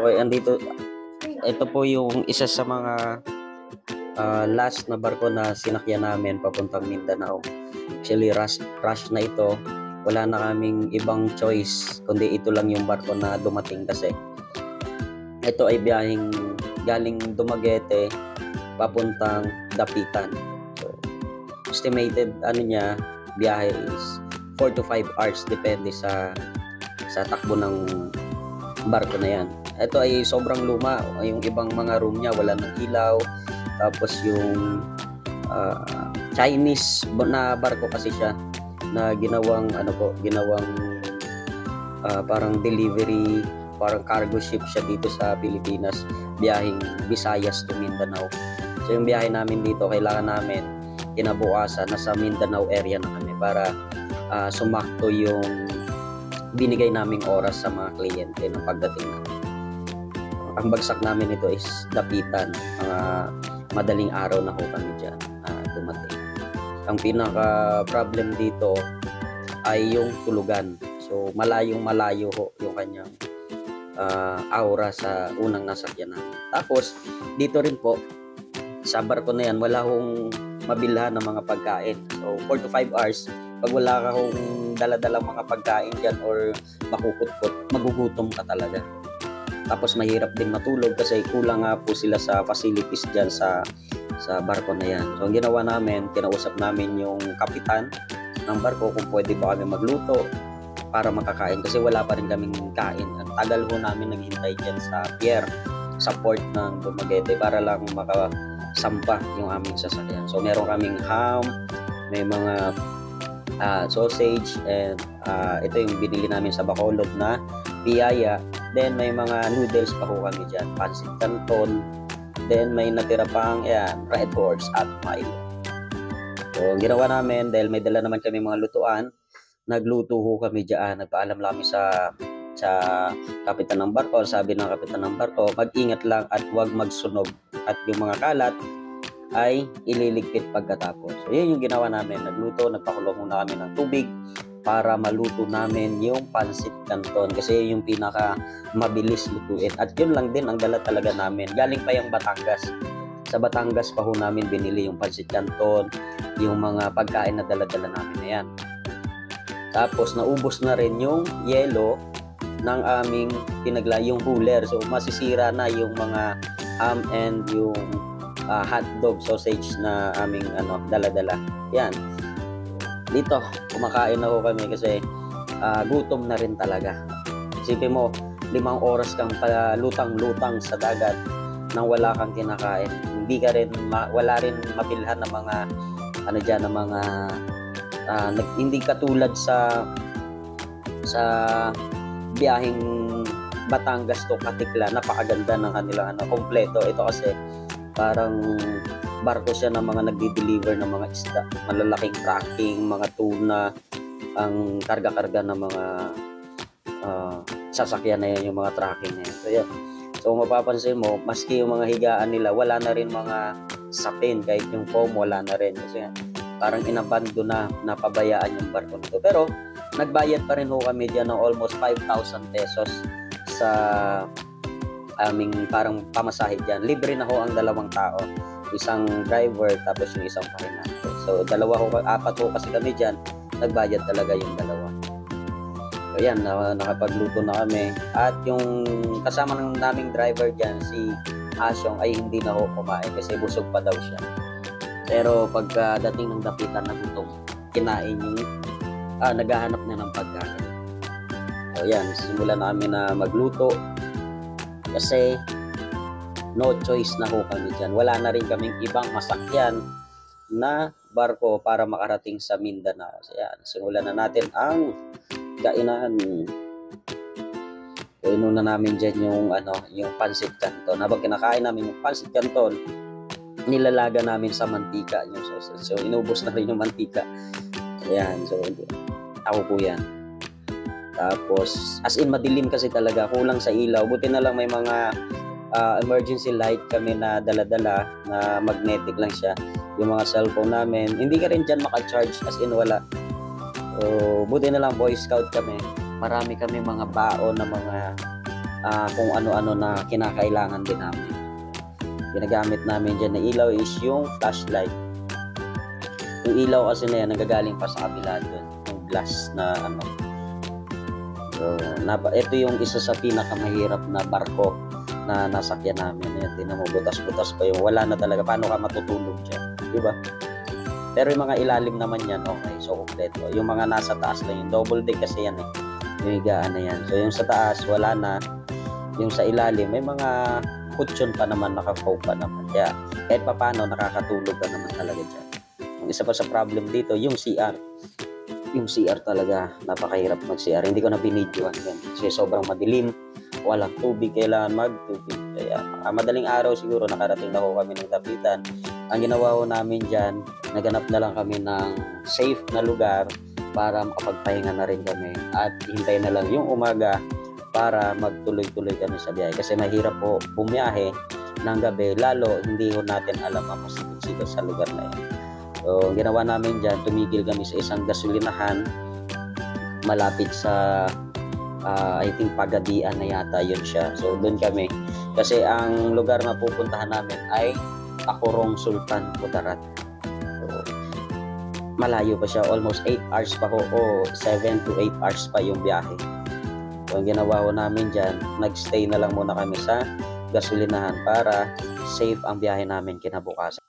Okay, andito. Ito po yung isa sa mga last na barko na sinakyan namin papuntang Mindanao. Actually, rush na ito. Wala na kaming ibang choice, kundi ito lang yung barko na dumating kasi. Ito ay biyaheng galing Dumaguete papuntang Dapitan. So, estimated biyahe is 4 to 5 hours depende sa takbo ng barko na yan. Ito ay sobrang luma, yung ibang mga room niya wala ng ilaw, tapos yung Chinese na barko kasi siya na ginawang parang delivery, parang cargo ship siya dito sa Pilipinas, biyaheng Visayas to Mindanao. So yung biyahe namin dito, kailangan namin kinabukasan nasa Mindanao area na kami para sumakto yung binigay naming oras sa mga kliyente ng pagdating namin. Ang bagsak namin ito is Dapitan. Mga madaling araw na ho kami dyan dumating. Ang pinaka problem dito ay yung tulugan. So malayong malayo ho yung kanyang aura sa unang nasakyan namin. Tapos dito rin po sa barko na yan wala hong mabilhan ng mga pagkain. So 4 to 5 hours, pag wala ka hong dala-dalang mga pagkain dyan or makukutkot, magugutom ka talaga. Tapos mahirap din matulog kasi kulang nga po sila sa facilities dyan sa barko na yan. So ang ginawa namin, kinausap namin yung kapitan ng barko kung pwede ba kami magluto para makakain kasi wala pa rin kaming kain. Ang tagal ho namin naghintay dyan sa pier, sa port ng Dumaguete para lang makasampa yung aming sasakyan. So meron kaming ham, may mga sausage, and ito yung binili namin sa Bacolod na piyaya. Then may mga noodles pa ho kami dyan, pancit canton. Then may natira pang Red Horse at Milo. So ginawa namin, dahil may dala naman kami mga lutuan, nagluto ho kami dyan. Nagpaalam lang kami sa kapitan ng barko. Sabi ng kapitan ng barko, mag-ingat lang at huwag magsunog, at yung mga kalat ay ililigpit pagkatapos. So yun yung ginawa namin, nagluto, nagpakulo muna kami ng tubig para maluto namin yung pancit canton kasi yung pinaka mabilis lutuin, at yun lang din ang dala talaga namin. Galing pa yung Batangas, sa Batangas pa ho namin binili yung pancit canton, yung mga pagkain na dala-dala namin na yan. Tapos naubos na rin yung yelo ng aming yung cooler, so masisira na yung mga ham and yung hotdog sausage na aming dala-dala. Yan. Dito, kumakain na ho kami kasi gutom na rin talaga. Isipin mo, 5 oras kang lutang-lutang sa dagat nang wala kang kinakain. Wala rin mabilhan ng mga hindi katulad sa biyaheng Batangas to Katikla. Napakaganda ng kanilang kompleto. Ito kasi parang barko siya ng mga nagdi-deliver ng mga isda, malalaking tracking, mga tuna, ang karga-karga ng mga sasakyan na yan, yung mga tracking na yan. So yan. So mapapansin mo, maski yung mga higaan nila, wala na rin mga sapin, kahit yung foam wala na rin. Kasi parang inabando na, napabayaan yung barko nito. Pero nagbayad pa rin ho kami dyan ng almost 5,000 pesos sa aming parang pamasahe dyan. Libre na ho ang 2 tao, isang driver tapos yung isang pahinante. So 4 ho kasi kami dyan, nagbayad talaga yung 2. So yan, nakapagluto na kami, at yung kasama ng naming driver dyan, si Asyong, ay hindi na ho kumain kasi busog pa daw siya. Pero pagdating ng Dapitan na gutom, kinain yung naghahanap na ng pagkain. So yan, simulan namin na magluto kasi no choice na ho kami dyan. Wala na rin kaming ibang masakyan na barko para makarating sa Mindanao. So yan, simulan na natin ang kainan. So inuna namin dyan yung pancit canton. Habang kinakain namin yung pancit canton, nilalaga namin sa mantika yung sausage. So inubos na rin yung mantika. Ayan, so ako po yan. Tapos, as in madilim kasi talaga, kulang sa ilaw. Buti na lang may mga emergency light kami na dala-dala na magnetic lang siya. Yung mga cellphone namin, hindi ka rin dyan maka-charge, as in wala. So, buti na lang Boy Scout kami. Marami kami mga baon na mga kung ano-ano na kinakailangan din namin. Ginagamit namin dyan na ilaw is yung flashlight. Yung ilaw kasi na yan, nagagaling pa sa kabila doon, yung glass na ano. So, ito yung isa sa pinakamahirap na barko na nasakyan namin. Ayan, tinan mo, butas-butas pa yung wala na talaga. Paano ka matutulog dyan? Diba? Pero yung mga ilalim naman yan, okay. So, kompleto. Yung mga nasa taas lang, yung double deck kasi yan eh. Yung higaan na yan. So, yung sa taas, wala na. Yung sa ilalim, may mga cushion pa naman, naka-foam pa naman. Kaya, kahit pa paano, nakakatulog ka naman talaga dyan. Ang isa pa sa problem dito, yung CR. Yung CR talaga, napakahirap mag-CR. Hindi ko na binidyoan yan. Kasi sobrang madilim, walang tubig, kailangan mag-tubig. Kaya madaling araw siguro nakarating na ho kami ng Dapitan. Ang ginawa ho namin dyan, naganap na lang kami ng safe na lugar para makapagpahinga na rin kami. At hintay na lang yung umaga para magtuloy-tuloy kami sa biyahe. Kasi mahirap po bumiyahe ng gabi, lalo hindi ho natin alam ang pasikot-sikot sa lugar na yan. So, ang ginawa namin dyan, tumigil kami sa isang gasolinahan malapit sa I think Pagadian na yata yun siya. So, doon kami. Kasi ang lugar na pupuntahan namin ay Acorong Sultan, Kudarat. So, malayo pa siya. Almost 8 hours pa ho o 7 to 8 hours pa yung biyahe. So, ang ginawa ho namin dyan, nagstay na lang muna kami sa gasolinahan para safe ang biyahe namin kinabukasan.